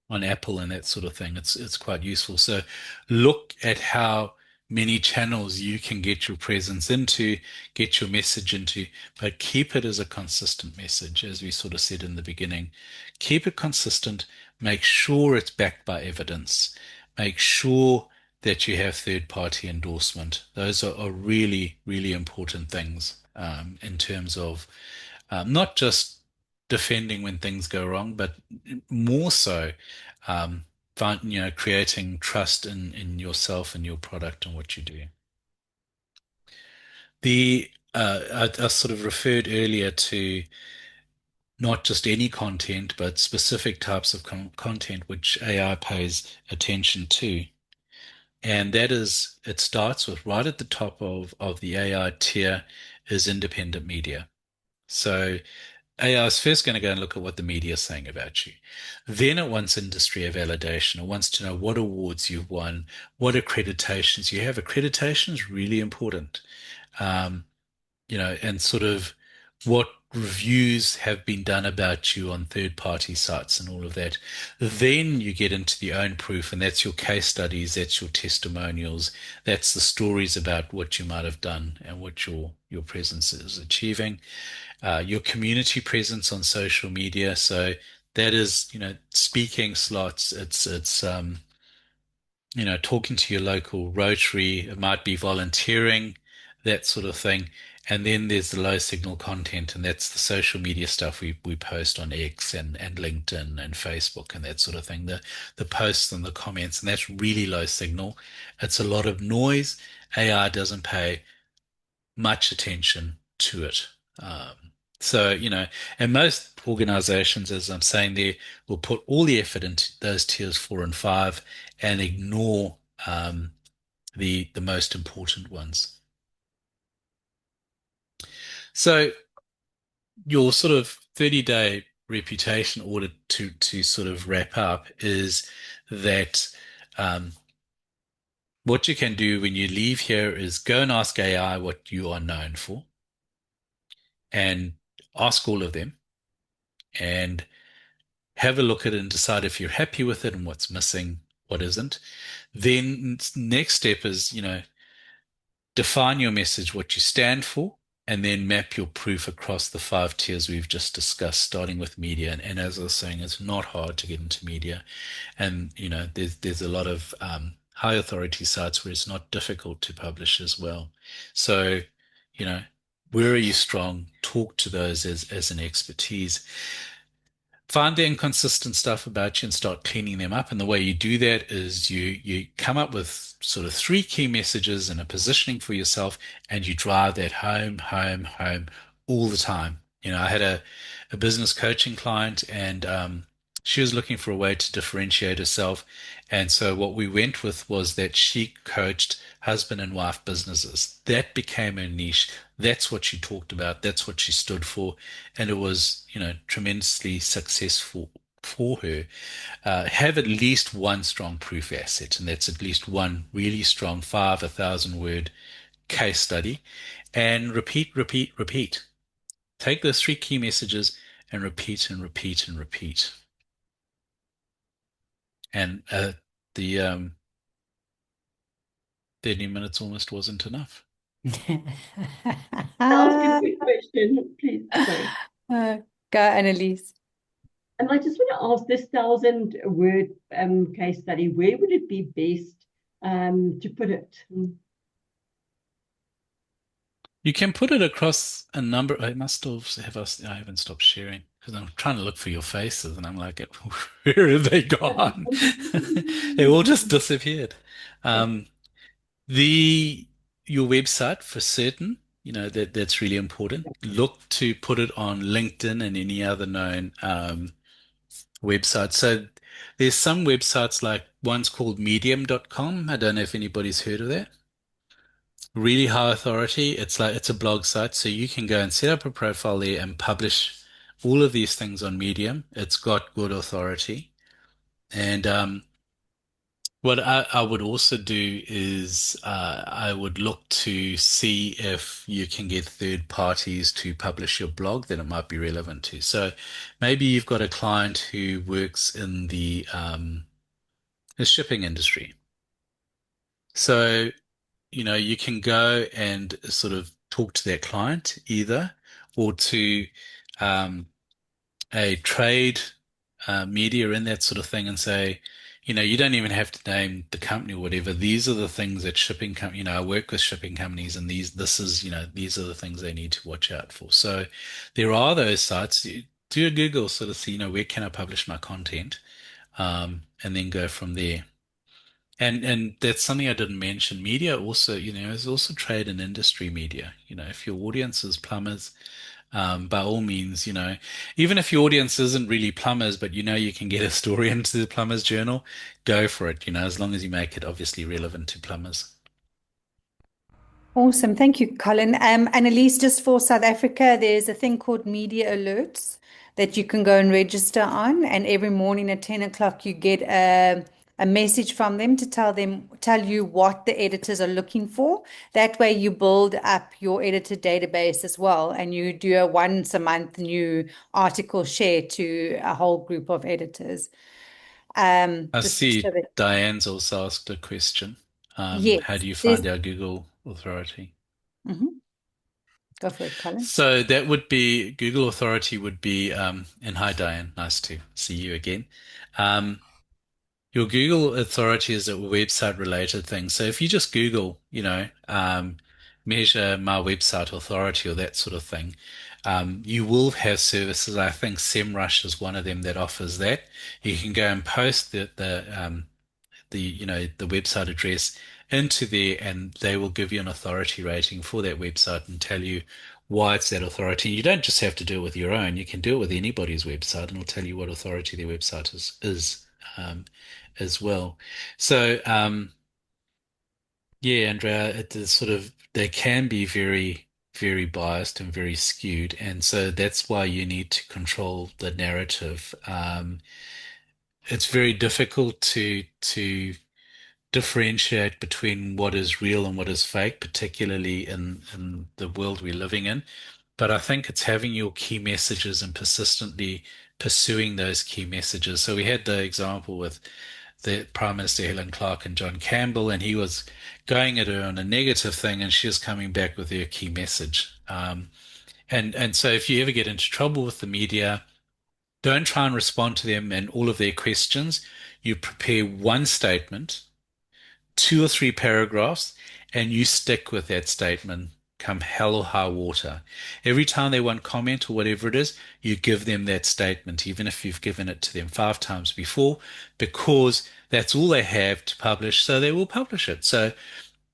Apple and that sort of thing. It's quite useful. So look at how many channels you can get your presence into, get your message into, but keep it as a consistent message, as we sort of said in the beginning. Keep it consistent. Make sure it's backed by evidence. Make sure that you have third-party endorsement. Those are really, really important things in terms of not just defending when things go wrong, but more so creating trust in yourself and your product and what you do. I sort of referred earlier to not just any content, but specific types of content which AI pays attention to. And that is, it starts with right at the top of the AI tier is independent media. So AI is first going to go and look at what the media is saying about you. Then it wants industry validation. It wants to know what awards you've won, what accreditations you have. Accreditation is really important. Um, and sort of what reviews have been done about you on third-party sites and all of that. Then you get into the own proof, and that's your case studies, that's your testimonials, that's the stories about what you might have done and what your presence is achieving. Your community presence on social media. So that is, speaking slots. It's talking to your local Rotary. It might be volunteering, that sort of thing. And then there's the low signal content, and that's the social media stuff we post on X and LinkedIn and Facebook and that sort of thing. The posts and the comments, and that's really low signal. It's a lot of noise. AI doesn't pay much attention to it. So, and most organizations, as I'm saying there, will put all the effort into those tiers 4 and 5 and ignore the most important ones. So your sort of 30-day reputation audit to sort of wrap up is that what you can do when you leave here is go and ask AI what you are known for and ask all of them and have a look at it and decide if you're happy with it and what's missing, what isn't. Then next step is, define your message, what you stand for, and then map your proof across the 5 tiers we've just discussed, starting with media. And as I was saying, it's not hard to get into media. And, there's a lot of high authority sites where it's not difficult to publish as well. So, where are you strong? Talk to those as an expertise. Find the inconsistent stuff about you and start cleaning them up. And the way you do that is you come up with sort of 3 key messages and a positioning for yourself, and you drive that home, home, home all the time. I had a business coaching client, and she was looking for a way to differentiate herself. And so what we went with was that she coached husband and wife businesses. That became her niche. That's what she talked about. That's what she stood for. And it was, tremendously successful for her. Have at least one strong proof asset, and that's at least one really strong 1,000 word case study, and repeat, repeat, repeat. Take those 3 key messages and repeat and repeat and repeat. And the 30 minutes almost wasn't enough. Ask a quick question, please. Sorry. Go, Annelies. And I just want to ask this 1,000 word case study, where would it be best to put it? You can put it across a number. I haven't stopped sharing because I'm trying to look for your faces, and I'm like, where have they gone? They all just disappeared. Your website for certain, that's really important. Look to put it on LinkedIn and any other known website. So there's some websites, like one's called medium.com. I don't know if anybody's heard of that. Really high authority. It's a blog site, so you can go and set up a profile there and publish all of these things on Medium. It's got good authority. And what I would also do is I would look to see if you can get third parties to publish your blog that it might be relevant to. So maybe you've got a client who works in the shipping industry. So, you can go and sort of talk to that client either, or to a trade media in that sort of thing, and say, you don't even have to name the company or whatever. These are the things that shipping company, I work with shipping companies, and these are the things they need to watch out for. So there are those sites. Do a Google, sort of see, where can I publish my content, and then go from there. And that's something I didn't mention. Media also, is also trade and industry media. If your audience is plumbers, by all means, even if your audience isn't really plumbers, but you can get a story into the Plumbers Journal, go for it, as long as you make it obviously relevant to plumbers. Awesome. Thank you, Colin. Annalise, just for South Africa, there's a thing called media alerts that you can go and register on. And every morning at 10 o'clock, you get a message from them to tell you what the editors are looking for. That way you build up your editor database as well. And you do a once a month new article share to a whole group of editors. I Just so see that, Diane's also asked a question. How yes, do you there's, find our Google authority? go for it, Colin. So that would be Google authority would be, and hi Diane, nice to see you again. Your Google authority is a website related thing. So if you just Google, measure my website authority or that sort of thing, you will have services. I think SEMrush is one of them that offers that. You can go and post the website address into there, and they will give you an authority rating for that website and tell you why it's that authority. You don't just have to do it with your own. You can do it with anybody's website, and it'll tell you what authority their website is as well. So yeah, Andrea, it is sort of they can be very, very biased and very skewed, and so that's why you need to control the narrative. It's very difficult to differentiate between what is real and what is fake, particularly in the world we're living in. But I think it's having your key messages and persistently pursuing those key messages. So we had the example with the Prime Minister Helen Clark and John Campbell, and he was going at her on a negative thing, and she was coming back with her key message. And so if you ever get into trouble with the media, don't try and respond to them and all of their questions. You prepare one statement, 2 or 3 paragraphs, and you stick with that statement come hell or high water. Every time they want comment or whatever it is, you give them that statement, even if you've given it to them 5 times before, because that's all they have to publish, so they will publish it. So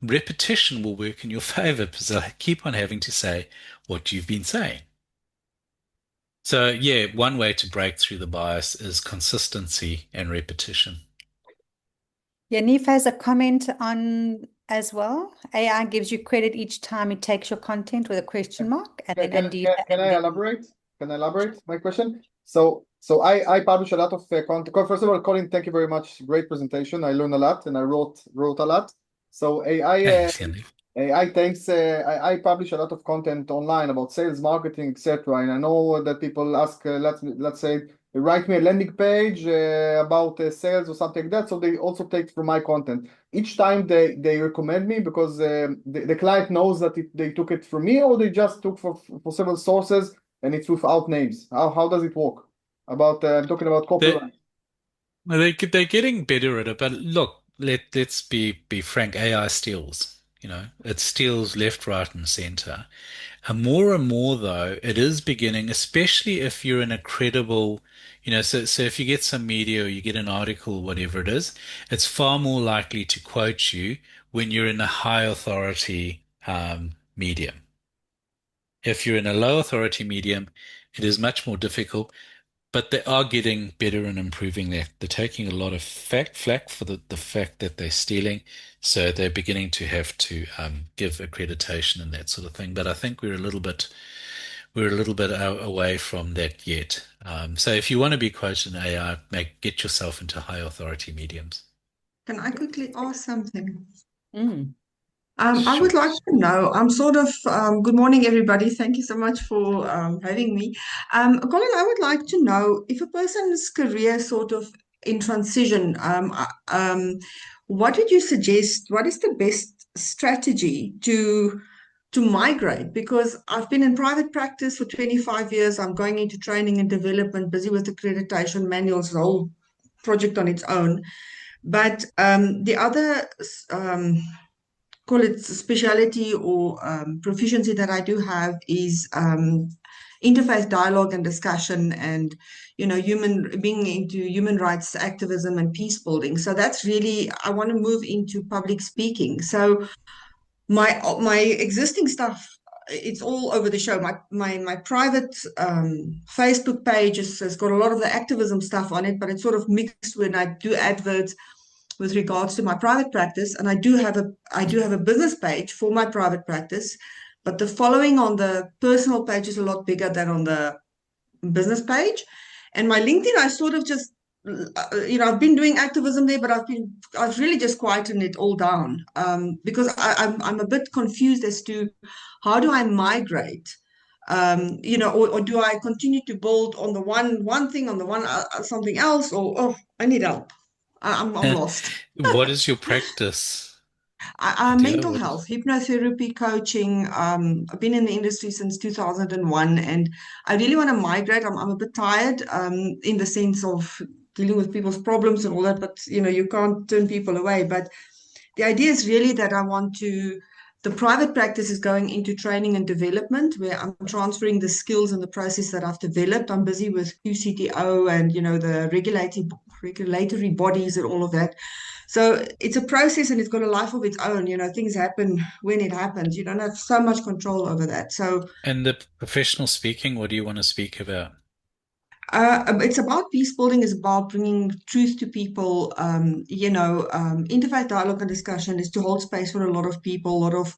repetition will work in your favor because they keep on having to say what you've been saying. So yeah, one way to break through the bias is consistency and repetition. Yaniv has a comment on as well. AI gives you credit each time it takes your content with a question mark, and then Andy. Can I elaborate? Can I elaborate my question? So I publish a lot of content. First of all, Colin, thank you very much. Great presentation. I learned a lot and I wrote a lot. So Thanks, Yaniv. I publish a lot of content online about sales, marketing, etc. And I know that people ask, let's say, write me a landing page about sales or something like that. So they also take from my content. Each time they recommend me because the client knows that they took it from me, or they just took for several sources and it's without names. How does it work? About I'm talking about copyright. They're getting better at it, but look, let's be frank. AI steals. It steals left, right, and center. And more though, it is beginning, especially if you're in a credible, so if you get some media or you get an article or whatever it is, it's far more likely to quote you when you're in a high authority medium. If you're in a low authority medium, it is much more difficult. But they are getting better and improving that. They're taking a lot of flack for the fact that they're stealing. So they're beginning to have to give accreditation and that sort of thing. But I think we're a little bit away from that yet. So if you want to be quoted in AI, get yourself into high authority mediums. Can I quickly ask something? Sure. I would like to know, good morning, everybody. Thank you so much for having me. Colin, I would like to know if a person's career sort of in transition, what would you suggest? What is the best strategy to migrate? Because I've been in private practice for 25 years. I'm going into training and development, busy with accreditation manuals, the whole project on its own. But the other call it speciality or proficiency that I do have is interfaith dialogue and discussion, and being into human rights activism and peace building. So that's really, I want to move into public speaking. So my existing stuff, it's all over the show. My private Facebook page has got a lot of the activism stuff on it, but it's sort of mixed when I do adverts. with regards to my private practice, and I do have a business page for my private practice, but the following on the personal page is a lot bigger than on the business page. And my LinkedIn, I sort of just, I've been doing activism there, but I've really just quietened it all down, because I'm a bit confused as to how do I migrate, or do I continue to build on the one thing, on the one something else, or oh, I need help. I'm lost. What is your practice, Adila? Mental health, hypnotherapy, coaching. I've been in the industry since 2001, and I really want to migrate. I'm a bit tired, in the sense of dealing with people's problems and all that, but you can't turn people away. But the idea is really that the private practice is going into training and development, where I'm transferring the skills and the process that I've developed. I'm busy with QCTO and, the regulatory bodies and all of that. So it's a process and it's got a life of its own. Things happen when it happens. You don't have so much control over that. So, And the professional speaking, what do you want to speak about? it's about peace building, is about bringing truth to people. Interfaith dialogue and discussion is to hold space for a lot of people, a lot of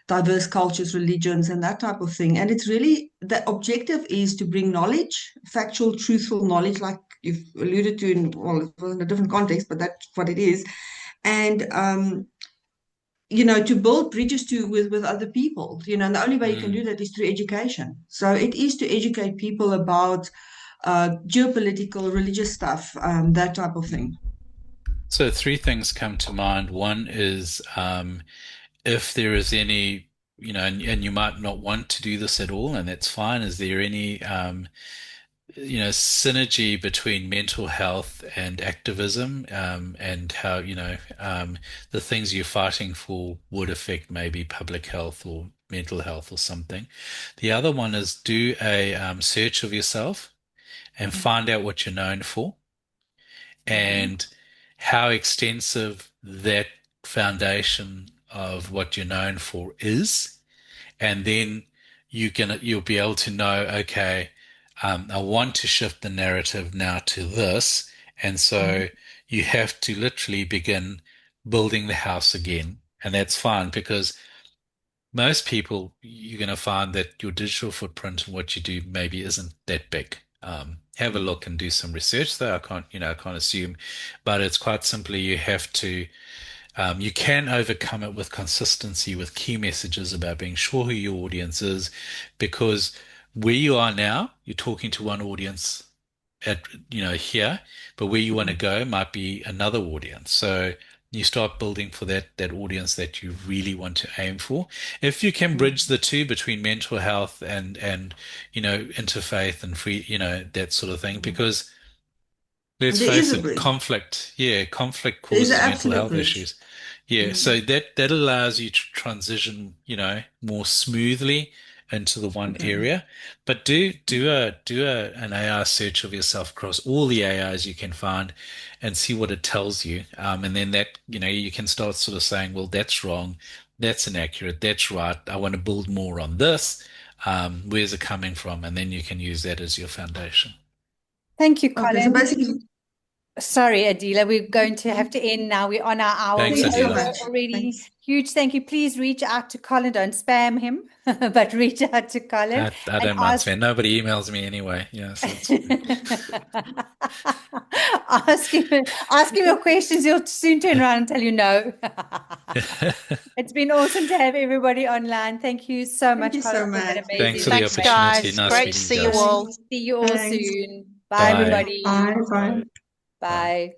diverse cultures, religions, and that type of thing. And it's really, the objective is to bring knowledge, factual, truthful knowledge, like you've alluded to it was in a different context, but that's what it is. And, to build bridges with other people, and the only way you can do that is through education. So it is to educate people about geopolitical, religious stuff, that type of thing. So three things come to mind. One is if there is any, and you might not want to do this at all, and that's fine. Is there any, synergy between mental health and activism, and how, the things you're fighting for would affect maybe public health or mental health or something. The other one is do a search of yourself and find out what you're known for and how extensive that foundation of what you're known for is. And then you'll be able to know, okay, I want to shift the narrative now to this. And so you have to literally begin building the house again. And that's fine because most people, you're going to find that your digital footprint and what you do maybe isn't that big. Have a look and do some research though. I can't assume, but it's quite simply you have to, you can overcome it with consistency, with key messages about being sure who your audience is, because where you are now, you're talking to one audience here, but where you want to go might be another audience. So you start building for that audience that you really want to aim for. If you can bridge the two between mental health and interfaith and free, that sort of thing, because let's face it, conflict causes mental health issues. Yeah, so that allows you to transition, more smoothly into the one area. But do an AI search of yourself across all the AIs you can find and see what it tells you. And then that, you can start sort of saying, well, that's wrong, that's inaccurate, that's right. I want to build more on this. Where's it coming from? And then you can use that as your foundation. Thank you, Colin. Okay, so basically, sorry, Adila, we're going to have to end now. We're on our hour. Thanks, Adila. Already. Thanks. Huge thank you. Please reach out to Colin. Don't spam him, but reach out to Colin. I don't mind spam. Nobody emails me anyway. Yeah, so ask him your questions. He'll soon turn around and tell you no. It's been awesome to have everybody online. Thank you so much. Thank you so much. Thanks for the Thanks, opportunity. guys. Nice Great meeting to see you you guys. all. See you all Thanks. soon. Bye, Bye. everybody. Bye. Bye.